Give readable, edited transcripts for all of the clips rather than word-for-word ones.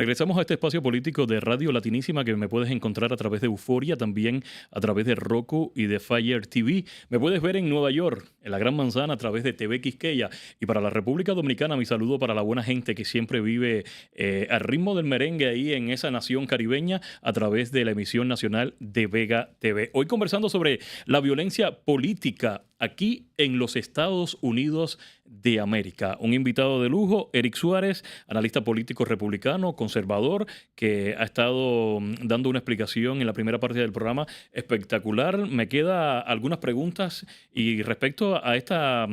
Regresamos a este espacio político de Radio Latinísima que me puedes encontrar a través de Euforia, también a través de Roku y de Fire TV. Me puedes ver en Nueva York, en la Gran Manzana, a través de TV Quisqueya. Y para la República Dominicana, mi saludo para la buena gente que siempre vive al ritmo del merengue ahí en esa nación caribeña a través de la emisión nacional de Vega TV. Hoy conversando sobre la violencia política aquí en los Estados Unidos de América. Un invitado de lujo, Eric Suárez, analista político republicano, conservador, que ha estado dando una explicación en la primera parte del programa espectacular. Me queda algunas preguntas y respecto a esta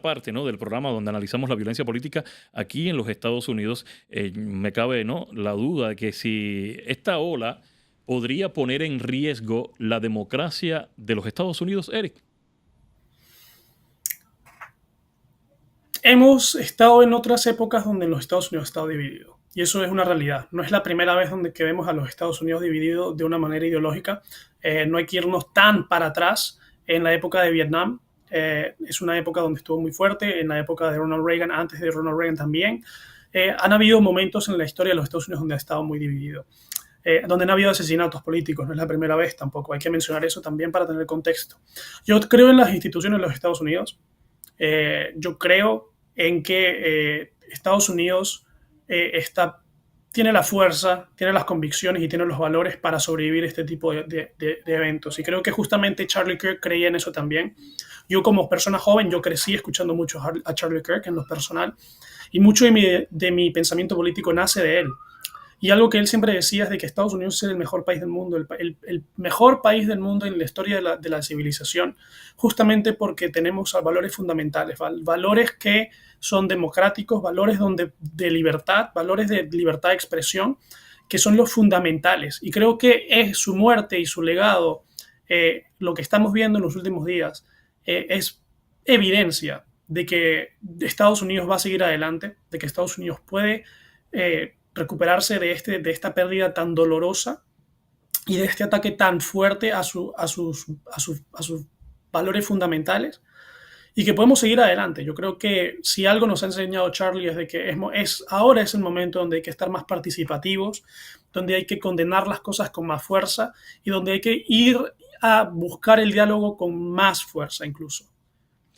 parte, ¿no?, del programa donde analizamos la violencia política aquí en los Estados Unidos, me cabe, ¿no?, la duda de que si esta ola podría poner en riesgo la democracia de los Estados Unidos, Eric. Hemos estado en otras épocas donde los Estados Unidos ha estado dividido. Y eso es una realidad. No es la primera vez que vemos a los Estados Unidos divididos de una manera ideológica. No hay que irnos tan para atrás. En la época de Vietnam, es una época donde estuvo muy fuerte. En la época de Ronald Reagan, antes de Ronald Reagan también. Han habido momentos en la historia de los Estados Unidos donde ha estado muy dividido. Donde no ha habido asesinatos políticos. No es la primera vez tampoco. Hay que mencionar eso también para tener contexto. Yo creo en las instituciones de los Estados Unidos. Yo creo en que Estados Unidos tiene la fuerza, tiene las convicciones y tiene los valores para sobrevivir este tipo de eventos. Y creo que justamente Charlie Kirk creía en eso también. Yo como persona joven, yo crecí escuchando mucho a Charlie Kirk en lo personal y mucho de mi pensamiento político nace de él. Y algo que él siempre decía es de que Estados Unidos es el mejor país del mundo, el mejor país del mundo en la historia de la civilización, justamente porque tenemos valores fundamentales, valores que son democráticos, valores de libertad, valores de libertad de expresión, que son los fundamentales. Y creo que es su muerte y su legado, lo que estamos viendo en los últimos días, es evidencia de que Estados Unidos va a seguir adelante, de que Estados Unidos puede recuperarse de esta pérdida tan dolorosa y de este ataque tan fuerte a sus valores fundamentales y que podemos seguir adelante. Yo creo que si algo nos ha enseñado Charlie es de que ahora es el momento donde hay que estar más participativos, donde hay que condenar las cosas con más fuerza y donde hay que ir a buscar el diálogo con más fuerza incluso.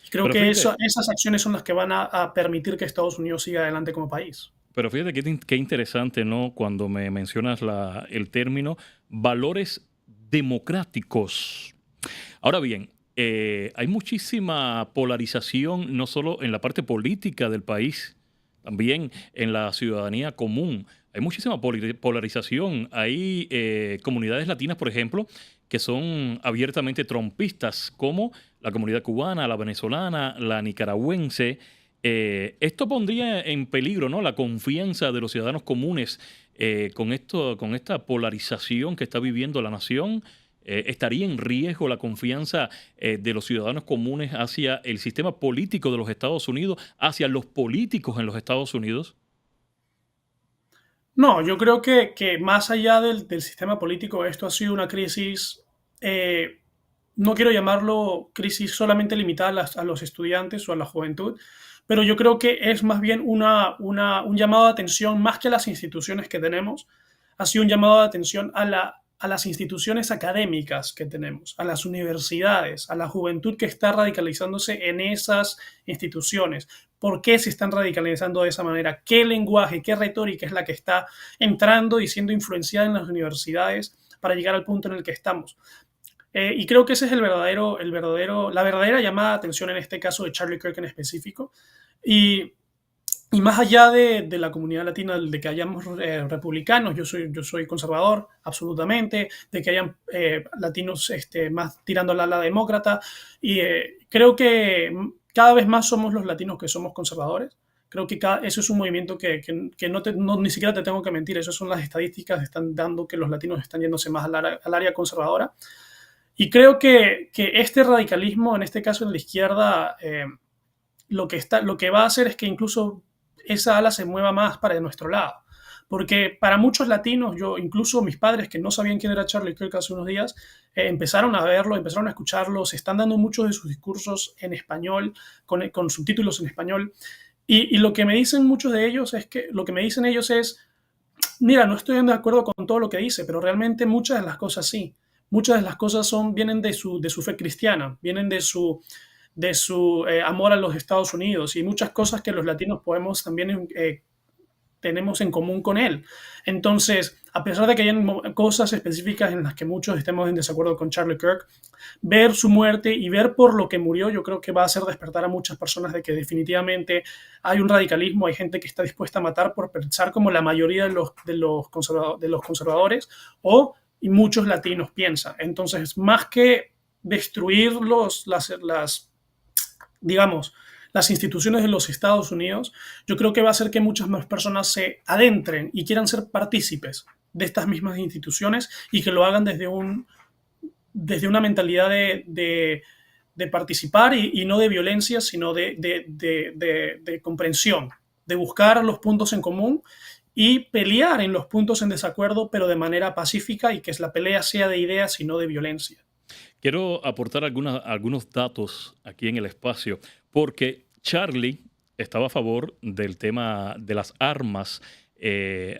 Creo Pero que fíjate, esas acciones son las que van a permitir que Estados Unidos siga adelante como país. pero fíjate qué interesante, ¿no? Cuando me mencionas el término valores democráticos. Ahora bien, hay muchísima polarización, no solo en la parte política del país, también en la ciudadanía común. Hay muchísima polarización. Hay comunidades latinas, por ejemplo, que son abiertamente trumpistas, como la comunidad cubana, la venezolana, la nicaragüense. Esto pondría en peligro, ¿no?, la confianza de los ciudadanos comunes con esta polarización que está viviendo la nación. ¿Estaría en riesgo la confianza de los ciudadanos comunes hacia el sistema político de los Estados Unidos, hacia los políticos en los Estados Unidos? No, yo creo que más allá del sistema político, esto ha sido una crisis, no quiero llamarlo crisis solamente limitada a los estudiantes o a la juventud, pero yo creo que es más bien un llamado de atención, más que a las instituciones que tenemos, ha sido un llamado de atención a las instituciones académicas que tenemos, a las universidades, a la juventud que está radicalizándose en esas instituciones. ¿Por qué se están radicalizando de esa manera? ¿Qué lenguaje, qué retórica es la que está entrando y siendo influenciada en las universidades para llegar al punto en el que estamos? Y creo que ese es la verdadera llamada de atención en este caso de Charlie Kirk en específico. Y, y más allá de la comunidad latina, de que hayamos republicanos, yo soy conservador, absolutamente, de que hayan latinos más tirando al ala demócrata, y creo que cada vez más somos los latinos que somos conservadores. Creo que eso es un movimiento que ni siquiera te tengo que mentir, esas son las estadísticas que están dando que los latinos están yéndose más al área conservadora. Y creo que este radicalismo, en este caso en la izquierda, lo que va a hacer es que incluso esa ala se mueva más para nuestro lado. Porque para muchos latinos, incluso mis padres que no sabían quién era Charlie Kirk hace unos días, empezaron a verlo, empezaron a escucharlo, se están dando muchos de sus discursos en español, con subtítulos en español. Y lo que me dicen muchos de ellos lo que me dicen ellos es, Mira, no estoy de acuerdo con todo lo que dice, pero realmente muchas de las cosas sí. Muchas de las cosas vienen de su fe cristiana, vienen de su amor a los Estados Unidos y muchas cosas que los latinos podemos también tenemos en común con él. Entonces, a pesar de que hay cosas específicas en las que muchos estemos en desacuerdo con Charlie Kirk, ver su muerte y ver por lo que murió, yo creo que va a hacer despertar a muchas personas de que definitivamente hay un radicalismo, hay gente que está dispuesta a matar por pensar como la mayoría de los conservadores y muchos latinos piensan. Entonces, más que destruir digamos, las instituciones de los Estados Unidos, yo creo que va a hacer que muchas más personas se adentren y quieran ser partícipes de estas mismas instituciones y que lo hagan desde una mentalidad de participar y no de violencia, sino de comprensión, de buscar los puntos en común y pelear en los puntos en desacuerdo, pero de manera pacífica y que la pelea sea de ideas y no de violencia. Quiero aportar algunos datos aquí en el espacio, porque Charlie estaba a favor del tema de las armas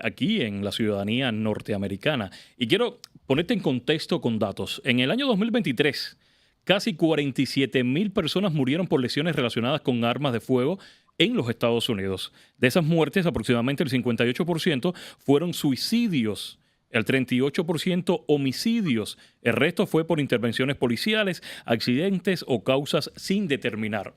aquí en la ciudadanía norteamericana. Y quiero ponerte en contexto con datos. En el año 2023, casi 47,000 personas murieron por lesiones relacionadas con armas de fuego en los Estados Unidos. De esas muertes, aproximadamente el 58% fueron suicidios, el 38% homicidios, el resto fue por intervenciones policiales, accidentes o causas sin determinar.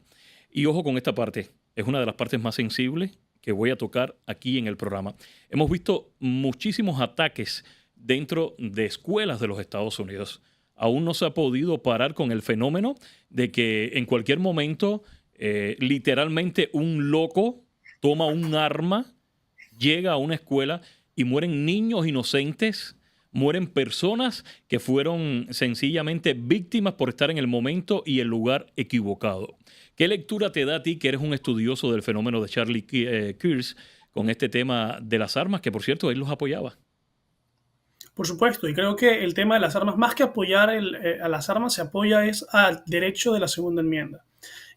Y ojo con esta parte, es una de las partes más sensibles que voy a tocar aquí en el programa. Hemos visto muchísimos ataques dentro de escuelas de los Estados Unidos. Aún no se ha podido parar con el fenómeno de que en cualquier momento, literalmente un loco toma un arma, llega a una escuela y mueren niños inocentes, mueren personas que fueron sencillamente víctimas por estar en el momento y el lugar equivocado. ¿Qué lectura te da a ti, que eres un estudioso del fenómeno de Charlie Kirk, con este tema de las armas, que por cierto él los apoyaba? Por supuesto, y creo que el tema de las armas, más que apoyar a las armas, se apoya es al derecho de la segunda enmienda.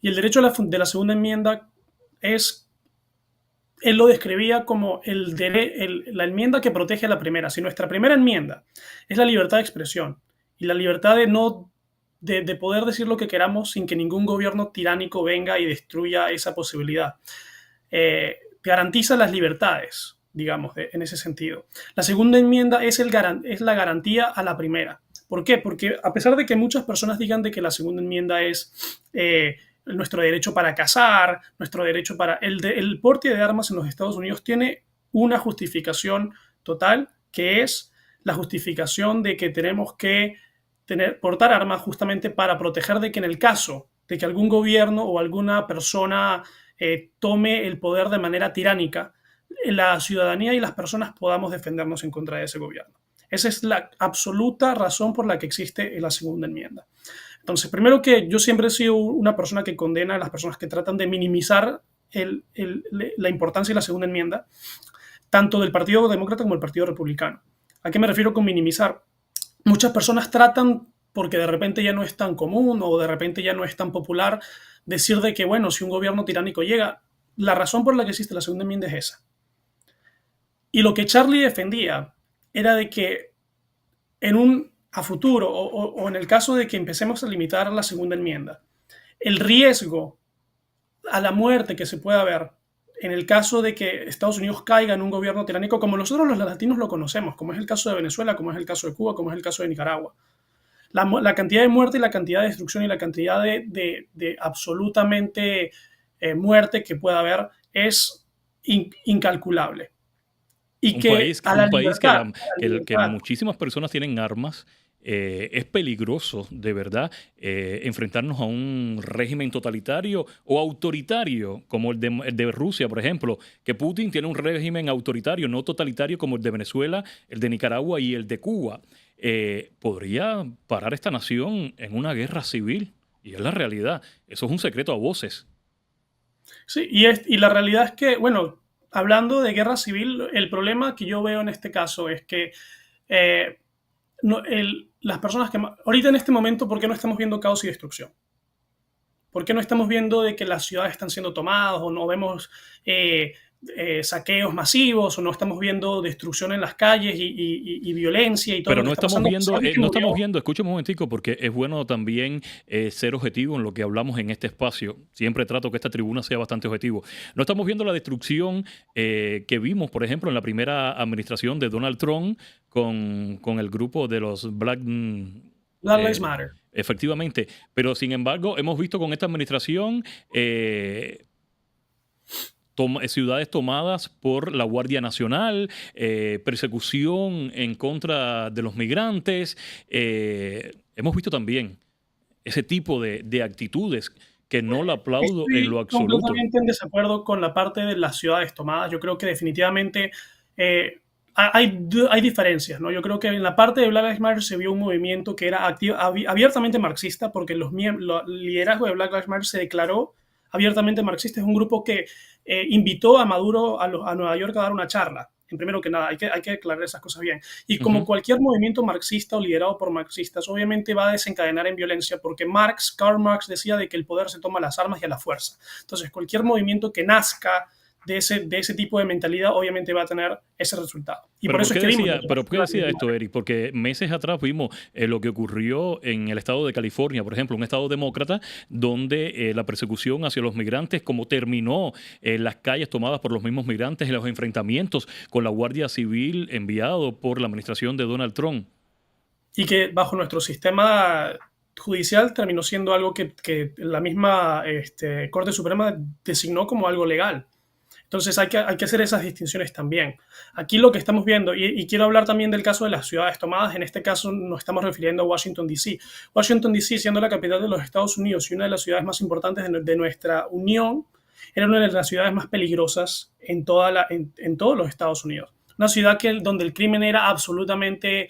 Y el derecho de la segunda enmienda es, él lo describía como la enmienda que protege a la primera. Si nuestra primera enmienda es la libertad de expresión y la libertad de poder decir lo que queramos sin que ningún gobierno tiránico venga y destruya esa posibilidad, garantiza las libertades, digamos, en ese sentido. La segunda enmienda es la garantía a la primera. ¿Por qué? Porque a pesar de que muchas personas digan de que la segunda enmienda es nuestro derecho para cazar, nuestro derecho para... El porte de armas en los Estados Unidos tiene una justificación total, que es la justificación de que tenemos que portar armas justamente para proteger de que en el caso de que algún gobierno o alguna persona tome el poder de manera tiránica, la ciudadanía y las personas podamos defendernos en contra de ese gobierno. Esa es la absoluta razón por la que existe la segunda enmienda. Entonces, primero, que yo siempre he sido una persona que condena a las personas que tratan de minimizar la importancia de la segunda enmienda, tanto del Partido Demócrata como del Partido Republicano. ¿A qué me refiero con minimizar? Muchas personas tratan, porque de repente ya no es tan común o de repente ya no es tan popular, decir de que, bueno, si un gobierno tiránico llega, la razón por la que existe la segunda enmienda es esa. Y lo que Charlie defendía era de que a futuro o en el caso de que empecemos a limitar la segunda enmienda, el riesgo a la muerte que se pueda ver en el caso de que Estados Unidos caiga en un gobierno tiránico como nosotros los latinos lo conocemos, como es el caso de Venezuela, como es el caso de Cuba, como es el caso de Nicaragua. La cantidad de muerte y la cantidad de destrucción y la cantidad de absolutamente muerte que pueda haber es incalculable. Y Un que país, a la un país libertad, que muchísimas personas tienen armas. Es peligroso, de verdad, enfrentarnos a un régimen totalitario o autoritario, como el de Rusia, por ejemplo, que Putin tiene un régimen autoritario, no totalitario, como el de Venezuela, el de Nicaragua y el de Cuba. Podría parar esta nación en una guerra civil, y es la realidad. Eso es un secreto a voces. sí, y la realidad es que, bueno, hablando de guerra civil, el problema que yo veo en este caso es que eh, las personas que... Ahorita en este momento, ¿por qué no estamos viendo caos y destrucción? ¿Por qué no estamos viendo de que las ciudades están siendo tomadas o no vemos saqueos masivos o no estamos viendo destrucción en las calles y violencia y todo Pero lo que no está estamos pasando. Pues viendo, alguien no murió. estamos viendo, escucha un momentico, porque es bueno también ser objetivo en lo que hablamos en este espacio. Siempre trato que esta tribuna sea bastante objetivo. No estamos viendo la destrucción que vimos, por ejemplo, en la primera administración de Donald Trump con el grupo de los Black. Black Lives Matter. Efectivamente, pero sin embargo, hemos visto con esta administración ciudades tomadas por la Guardia Nacional, persecución en contra de los migrantes. Hemos visto también ese tipo de actitudes que no la aplaudo en lo Estoy absoluto. completamente en desacuerdo con la parte de las ciudades tomadas. Yo creo que definitivamente hay diferencias, ¿no? Yo creo que en la parte de Black Lives Matter se vio un movimiento que era abiertamente marxista, porque el liderazgo de Black Lives Matter se declaró abiertamente marxista. Es un grupo que invitó a Maduro a Nueva York a dar una charla. En primero que nada, hay que aclarar esas cosas bien. Y como Ujú. cualquier movimiento marxista o liderado por marxistas, obviamente va a desencadenar en violencia, porque Karl Marx decía de que el poder se toma a las armas y a la fuerza. Entonces, cualquier movimiento que nazca de ese tipo de mentalidad, obviamente va a tener ese resultado. Y por eso es que vimos... Pero ¿por qué decía esto, Eric? Porque meses atrás vimos lo que ocurrió en el estado de California, por ejemplo, un estado demócrata, donde la persecución hacia los migrantes, como terminó en las calles tomadas por los mismos migrantes, en los enfrentamientos con la Guardia Civil enviado por la administración de Donald Trump. Y que bajo nuestro sistema judicial terminó siendo algo que la misma Corte Suprema designó como algo legal. Entonces hay que hacer esas distinciones también. Aquí lo que estamos viendo, y quiero hablar también del caso de las ciudades tomadas, en este caso nos estamos refiriendo a Washington, D.C. Washington, D.C., siendo la capital de los Estados Unidos y una de las ciudades más importantes de nuestra unión, era una de las ciudades más peligrosas en todos los Estados Unidos. Una ciudad donde el crimen era absolutamente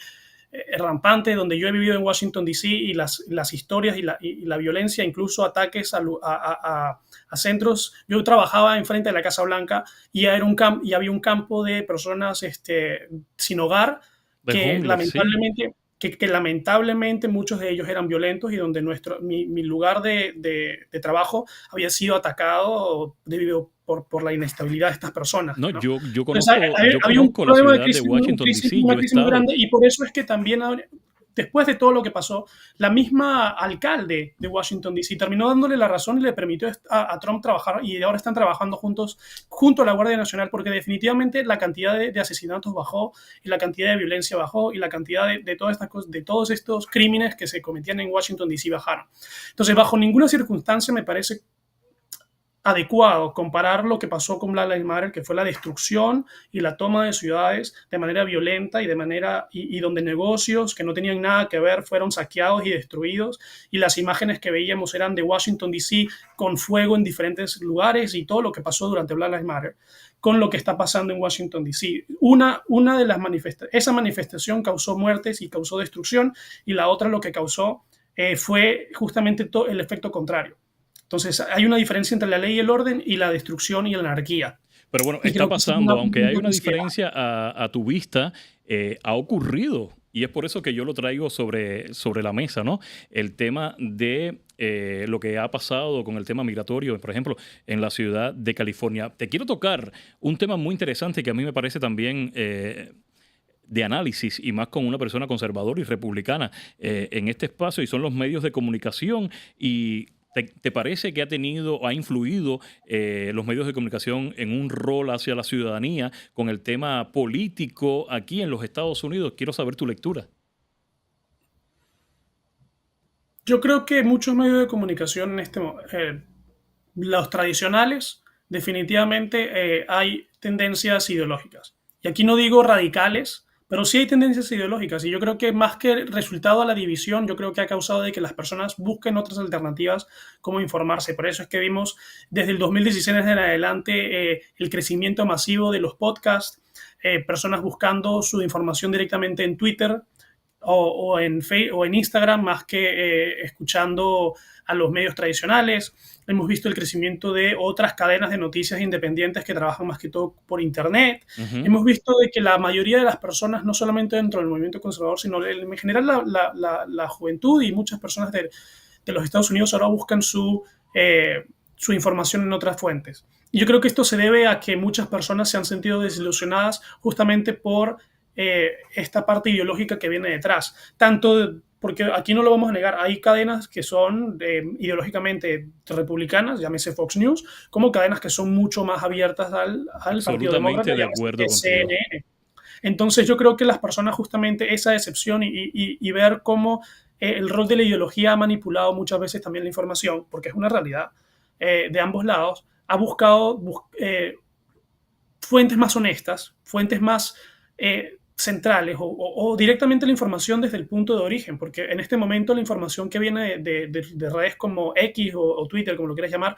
rampante, donde yo he vivido en Washington, D.C. y las historias y la violencia, incluso ataques a centros. Yo trabajaba enfrente de la Casa Blanca y había un campo de personas sin hogar De que homeless, sí. lamentablemente muchos de ellos eran violentos y donde mi lugar de trabajo había sido atacado debido por la inestabilidad de estas personas, No, ¿no? yo Entonces, yo había un conozco la problema de ciudad de crisis, Washington, D.C., una yo he crisis muy estado. grande, y por eso es que también, después de todo lo que pasó, la misma alcalde de Washington, D.C. terminó dándole la razón y le permitió a Trump trabajar, y ahora están trabajando juntos junto a la Guardia Nacional, porque definitivamente la cantidad de asesinatos bajó, y la cantidad de violencia bajó, y la cantidad de todas estas cosas, de todos estos crímenes que se cometían en Washington, D.C. bajaron. Entonces, bajo ninguna circunstancia me parece adecuado comparar lo que pasó con Black Lives Matter, que fue la destrucción y la toma de ciudades de manera violenta y donde negocios que no tenían nada que ver fueron saqueados y destruidos, y las imágenes que veíamos eran de Washington, D.C. con fuego en diferentes lugares, y todo lo que pasó durante Black Lives Matter con lo que está pasando en Washington, D.C. Una de las esa manifestación causó muertes y causó destrucción, y la otra lo que causó fue justamente el efecto contrario. Entonces, hay una diferencia entre la ley y el orden y la destrucción y la anarquía. Pero bueno, Y está creo que eso es pasando, un aunque hay punto una que sí. diferencia a tu vista, ha ocurrido. Y es por eso que yo lo traigo sobre la mesa, ¿no? El tema de lo que ha pasado con el tema migratorio, por ejemplo, en la ciudad de California. Te quiero tocar un tema muy interesante que a mí me parece también de análisis, y más con una persona conservadora y republicana en este espacio, y son los medios de comunicación. Y ¿te parece que ha influido los medios de comunicación en un rol hacia la ciudadanía con el tema político aquí en los Estados Unidos? Quiero saber tu lectura. Yo creo que muchos medios de comunicación los tradicionales, definitivamente hay tendencias ideológicas. Y aquí no digo radicales, pero sí hay tendencias ideológicas. Y yo creo que más que resultado a la división, yo creo que ha causado de que las personas busquen otras alternativas como informarse. Por eso es que vimos desde el 2016 en adelante el crecimiento masivo de los podcasts, personas buscando su información directamente en Twitter, o en Instagram, más que escuchando a los medios tradicionales. Hemos visto el crecimiento de otras cadenas de noticias independientes que trabajan más que todo por Internet. Ujú. Hemos visto de que la mayoría de las personas, no solamente dentro del movimiento conservador, sino en general la juventud y muchas personas de los Estados Unidos ahora buscan su información en otras fuentes. Yo creo que esto se debe a que muchas personas se han sentido desilusionadas justamente por esta parte ideológica que viene detrás. Tanto porque aquí no lo vamos a negar, hay cadenas que son ideológicamente republicanas, llámese Fox News, como cadenas que son mucho más abiertas al Partido Absolutamente Demócrata, de llámese acuerdo contigo. CNN. Entonces yo creo que las personas justamente esa decepción y ver cómo el rol de la ideología ha manipulado muchas veces también la información, porque es una realidad de ambos lados, ha buscado fuentes más honestas, fuentes más centrales o directamente la información desde el punto de origen, porque en este momento la información que viene de redes como X o Twitter, como lo quieras llamar,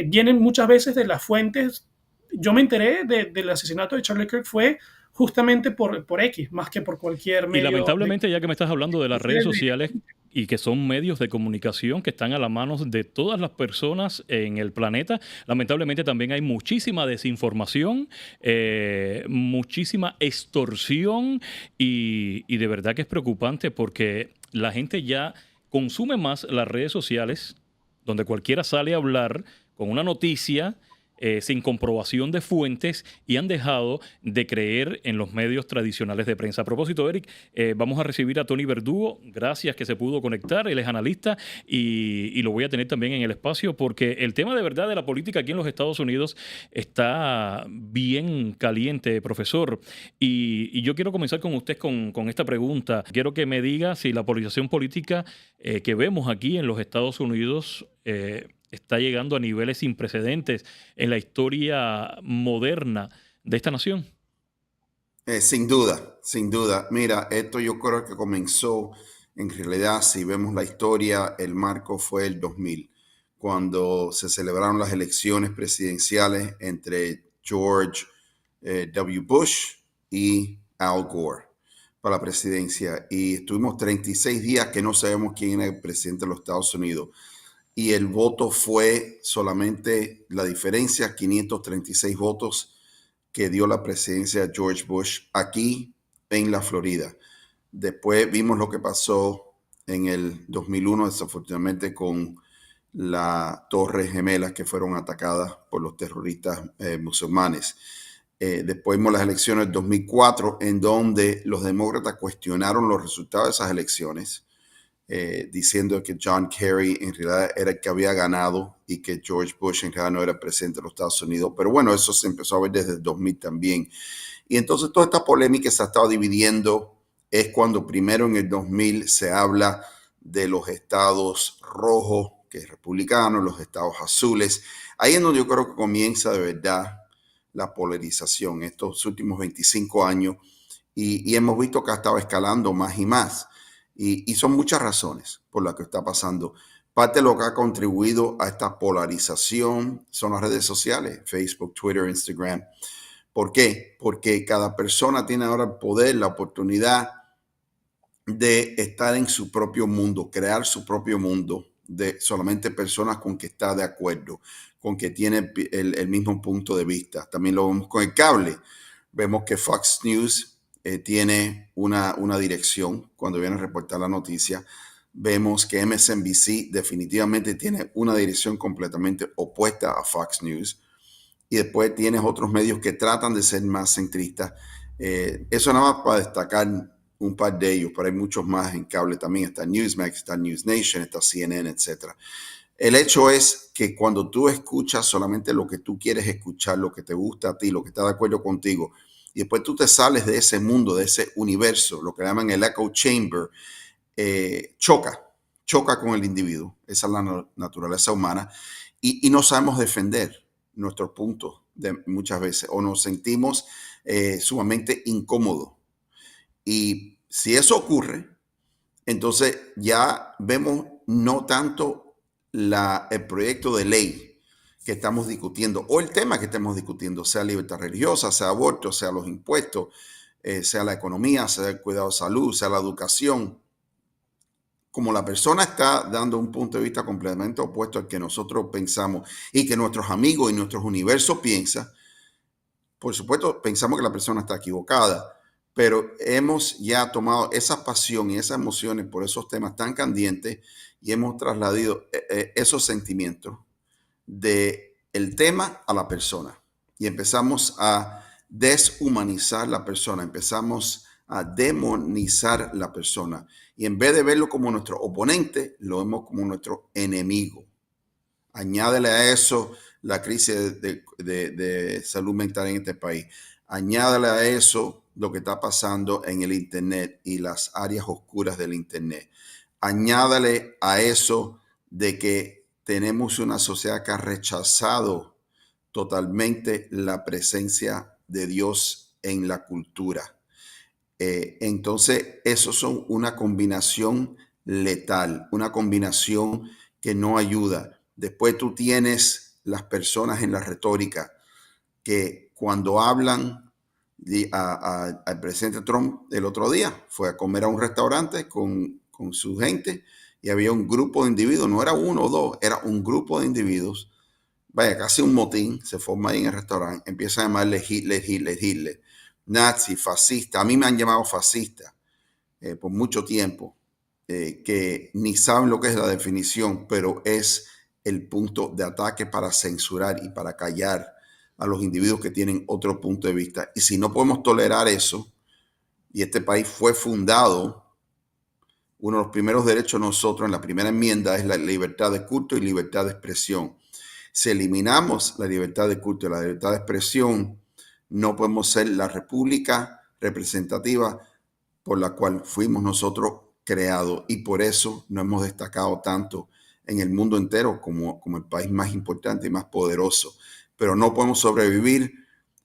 vienen muchas veces de las fuentes. Yo me enteré del asesinato de Charlie Kirk fue justamente por X, más que por cualquier Y medio de... lamentablemente, ya que me estás hablando de las redes sociales y que son medios de comunicación que están a la mano de todas las personas en el planeta, lamentablemente también hay muchísima desinformación, muchísima extorsión y de verdad que es preocupante porque la gente ya consume más las redes sociales, donde cualquiera sale a hablar con una noticia sin comprobación de fuentes y han dejado de creer en los medios tradicionales de prensa. A propósito, Eric, vamos a recibir a Tony Verdugo. Gracias que se pudo conectar. Él es analista y lo voy a tener también en el espacio porque el tema de verdad de la política aquí en los Estados Unidos está bien caliente, profesor. Y yo quiero comenzar con usted con esta pregunta. Quiero que me diga si la polarización política que vemos aquí en los Estados Unidos está llegando a niveles sin precedentes en la historia moderna de esta nación. Sin duda, sin duda. Mira, esto yo creo que comenzó, en realidad, si vemos la historia, el marco fue el 2000, cuando se celebraron las elecciones presidenciales entre George W. Bush y Al Gore para la presidencia. Y estuvimos 36 días que no sabemos quién era el presidente de los Estados Unidos. Y el voto fue solamente la diferencia, 536 votos que dio la presidencia de George Bush aquí en la Florida. Después vimos lo que pasó en el 2001, desafortunadamente, con las Torres Gemelas que fueron atacadas por los terroristas musulmanes. Después vimos las elecciones del 2004, en donde los demócratas cuestionaron los resultados de esas elecciones, diciendo que John Kerry en realidad era el que había ganado y que George Bush en realidad no era presidente de los Estados Unidos. Pero bueno, eso se empezó a ver desde el 2000 también. Y entonces toda esta polémica se ha estado dividiendo. Es cuando primero en el 2000 se habla de los estados rojos, que es republicano, los estados azules. Ahí es donde yo creo que comienza de verdad la polarización estos últimos 25 años y hemos visto que ha estado escalando más y más. Y son muchas razones por las que está pasando. Parte de lo que ha contribuido a esta polarización son las redes sociales, Facebook, Twitter, Instagram. ¿Por qué? Porque cada persona tiene ahora el poder, la oportunidad de estar en su propio mundo, crear su propio mundo de solamente personas con que está de acuerdo, con que tiene el mismo punto de vista. También lo vemos con el cable. Vemos que Fox News tiene una dirección cuando viene a reportar la noticia. Vemos que MSNBC definitivamente tiene una dirección completamente opuesta a Fox News. Y después tienes otros medios que tratan de ser más centristas. Eso nada más para destacar un par de ellos, pero hay muchos más en cable también. Está Newsmax, está News Nation, está CNN, etc. El hecho es que cuando tú escuchas solamente lo que tú quieres escuchar, lo que te gusta a ti, lo que está de acuerdo contigo, y después tú te sales de ese mundo, de ese universo, lo que llaman el echo chamber, choca con el individuo. Esa es la naturaleza humana y no sabemos defender nuestros puntos muchas veces o nos sentimos sumamente incómodos. Y si eso ocurre, entonces ya vemos no tanto el proyecto de ley que estamos discutiendo o el tema que estamos discutiendo, sea libertad religiosa, sea aborto, sea los impuestos, sea la economía, sea el cuidado de salud, sea la educación. Como la persona está dando un punto de vista completamente opuesto al que nosotros pensamos y que nuestros amigos y nuestros universos piensan, por supuesto pensamos que la persona está equivocada, pero hemos ya tomado esa pasión y esas emociones por esos temas tan candentes y hemos trasladado esos sentimientos de el tema a la persona y empezamos a deshumanizar la persona, empezamos a demonizar la persona y en vez de verlo como nuestro oponente, lo vemos como nuestro enemigo. Añádele a eso la crisis de salud mental en este país. Añádele a eso lo que está pasando en el Internet y las áreas oscuras del Internet. Añádale a eso de que tenemos una sociedad que ha rechazado totalmente la presencia de Dios en la cultura. Entonces, eso son una combinación letal, una combinación que no ayuda. Después tú tienes las personas en la retórica que cuando hablan al presidente Trump el otro día, fue a comer a un restaurante con su gente y había un grupo de individuos, no era uno o dos, era un grupo de individuos. Vaya, casi un motín se forma ahí en el restaurante, empieza a llamarle Hitler, nazi, fascista. A mí me han llamado fascista por mucho tiempo, que ni saben lo que es la definición, pero es el punto de ataque para censurar y para callar a los individuos que tienen otro punto de vista. Y si no podemos tolerar eso, y este país fue fundado, uno de los primeros derechos de nosotros en la primera enmienda es la libertad de culto y libertad de expresión. Si eliminamos la libertad de culto y la libertad de expresión, no podemos ser la república representativa por la cual fuimos nosotros creados y por eso no hemos destacado tanto en el mundo entero como el país más importante y más poderoso. Pero no podemos sobrevivir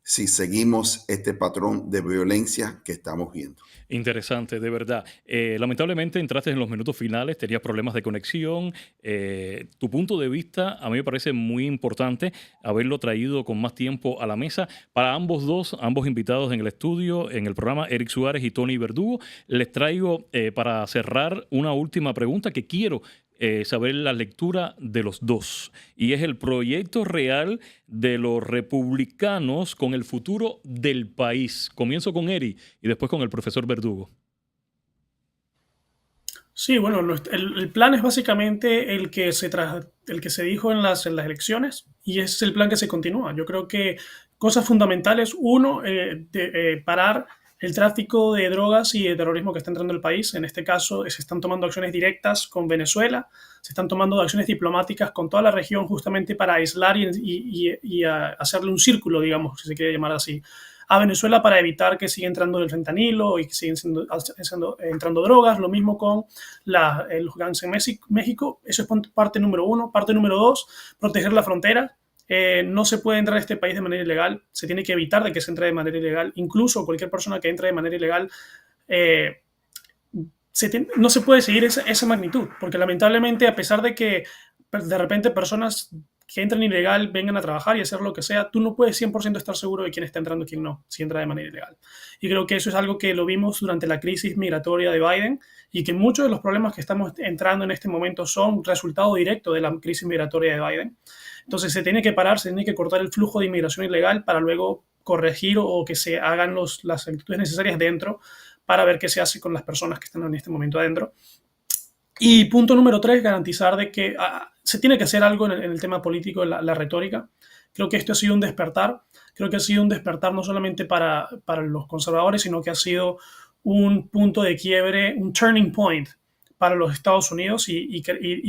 si seguimos este patrón de violencia que estamos viendo. Interesante, de verdad. Lamentablemente entraste en los minutos finales, tenías problemas de conexión. Tu punto de vista a mí me parece muy importante haberlo traído con más tiempo a la mesa. Para ambos invitados en el estudio, en el programa, Eric Suárez y Tony Verdugo, les traigo para cerrar una última pregunta que quiero saber la lectura de los dos. Y es el proyecto real de los republicanos con el futuro del país. Comienzo con Eri y después con el profesor Verdugo. Sí, bueno, el plan es básicamente el que se dijo en las elecciones y es el plan que se continúa. Yo creo que cosas fundamentales, uno, parar el tráfico de drogas y de terrorismo que está entrando al país. En este caso, se están tomando acciones directas con Venezuela, se están tomando acciones diplomáticas con toda la región justamente para aislar y hacerle un círculo, digamos, si se quiere llamar así, a Venezuela para evitar que siga entrando el fentanilo y que sigan entrando drogas. Lo mismo con los gangs en México. Eso es parte número uno. Parte número dos, proteger la frontera. No se puede entrar a este país de manera ilegal, se tiene que evitar de que se entre de manera ilegal, incluso cualquier persona que entre de manera ilegal, no se puede seguir esa magnitud, porque lamentablemente a pesar de que de repente personas que entran ilegal vengan a trabajar y hacer lo que sea, tú no puedes 100% estar seguro de quién está entrando y quién no, si entra de manera ilegal. Y creo que eso es algo que lo vimos durante la crisis migratoria de Biden y que muchos de los problemas que estamos entrando en este momento son resultado directo de la crisis migratoria de Biden. Entonces se tiene que parar, se tiene que cortar el flujo de inmigración ilegal para luego corregir o que se hagan las actitudes necesarias dentro para ver qué se hace con las personas que están en este momento adentro. Y punto número 3, garantizar de que se tiene que hacer algo en el tema político, la retórica. Creo que esto ha sido un despertar. Creo que ha sido un despertar no solamente para los conservadores, sino que ha sido un punto de quiebre, un turning point para los Estados Unidos y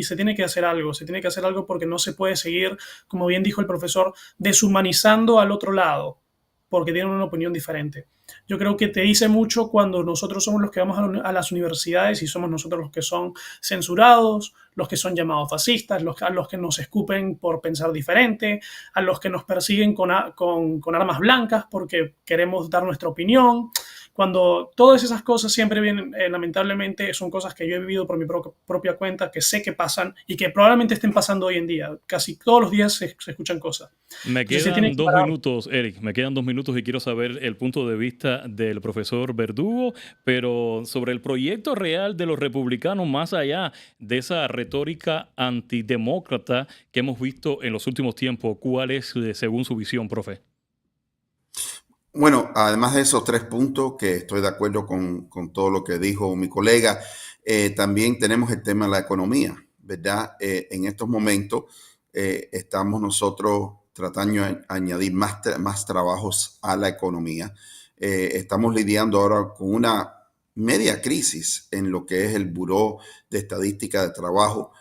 se tiene que hacer algo. Se tiene que hacer algo porque no se puede seguir, como bien dijo el profesor, deshumanizando al otro lado porque tienen una opinión diferente. Yo creo que te dice mucho cuando nosotros somos los que vamos a las universidades y somos nosotros los que son censurados, los que son llamados fascistas, a los que nos escupen por pensar diferente, a los que nos persiguen con armas blancas porque queremos dar nuestra opinión. Cuando todas esas cosas siempre vienen, lamentablemente, son cosas que yo he vivido por mi propia cuenta, que sé que pasan y que probablemente estén pasando hoy en día. Casi todos los días se escuchan cosas. Me quedan 2 minutos, Eric, me quedan 2 minutos y quiero saber el punto de vista del profesor Verdugo, pero sobre el proyecto real de los republicanos, más allá de esa retórica antidemócrata que hemos visto en los últimos tiempos, ¿cuál es, según su visión, profe? Bueno, además de esos 3 puntos, que estoy de acuerdo con todo lo que dijo mi colega, también tenemos el tema de la economía, ¿verdad? En estos momentos estamos nosotros tratando de añadir más trabajos a la economía. Estamos lidiando ahora con una media crisis en lo que es el Buró de Estadística de Trabajo,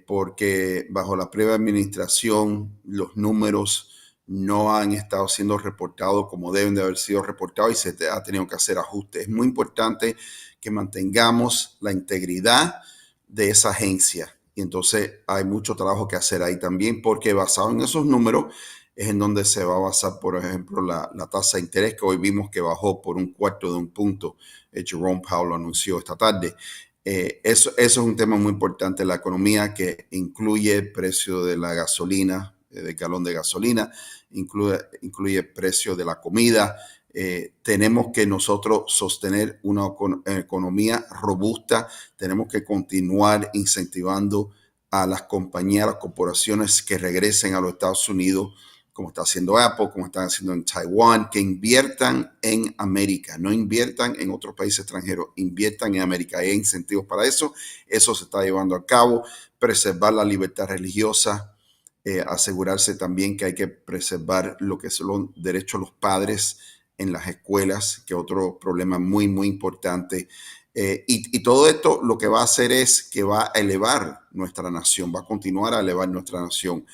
porque bajo la previa administración los números no han estado siendo reportados como deben de haber sido reportados y se ha tenido que hacer ajustes. Es muy importante que mantengamos la integridad de esa agencia. Y entonces hay mucho trabajo que hacer ahí también, porque basado en esos números es en donde se va a basar, por ejemplo, la tasa de interés, que hoy vimos que bajó por 1/4 de un punto. Jerome Powell lo anunció esta tarde. Eso es un tema muy importante, la economía, que incluye el precio de la gasolina, del galón de gasolina, incluye el precio de la comida. Tenemos que nosotros sostener una economía robusta, tenemos que continuar incentivando a las compañías, a las corporaciones que regresen a los Estados Unidos, como está haciendo Apple, como están haciendo en Taiwán, que inviertan en América, no inviertan en otros países extranjeros, inviertan en América. Hay incentivos para eso, eso se está llevando a cabo, preservar la libertad religiosa, asegurarse también que hay que preservar lo que son los derechos de los padres en las escuelas, que es otro problema muy, muy importante. Y todo esto lo que va a hacer es que va a elevar nuestra nación, va a continuar a elevar nuestra nación.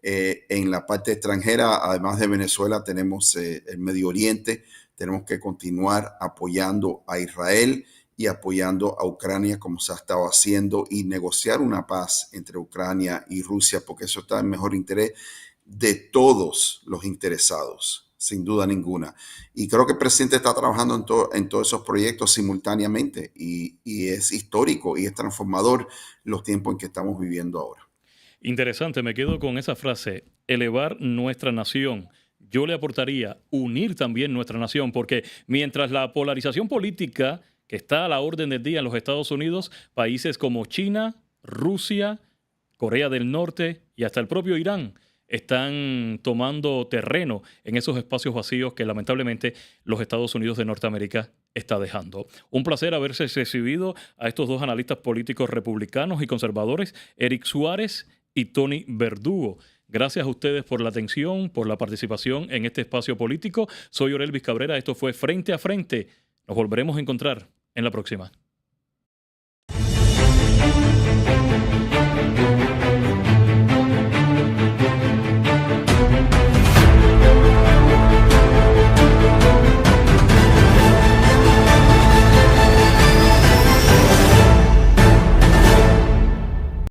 En la parte extranjera, además de Venezuela, tenemos el Medio Oriente, tenemos que continuar apoyando a Israel y apoyando a Ucrania como se ha estado haciendo y negociar una paz entre Ucrania y Rusia, porque eso está en mejor interés de todos los interesados, sin duda ninguna. Y creo que el presidente está trabajando en todos esos proyectos simultáneamente y es histórico y es transformador los tiempos en que estamos viviendo ahora. Interesante, me quedo con esa frase, elevar nuestra nación. Yo le aportaría unir también nuestra nación, porque mientras la polarización política que está a la orden del día en los Estados Unidos, países como China, Rusia, Corea del Norte y hasta el propio Irán están tomando terreno en esos espacios vacíos que lamentablemente los Estados Unidos de Norteamérica está dejando. Un placer haberse recibido a estos dos analistas políticos republicanos y conservadores, Eric Suárez y Tony Verdugo. Gracias a ustedes por la atención, por la participación en este espacio político. Soy Orelvis Cabrera, esto fue Frente a Frente. Nos volveremos a encontrar en la próxima.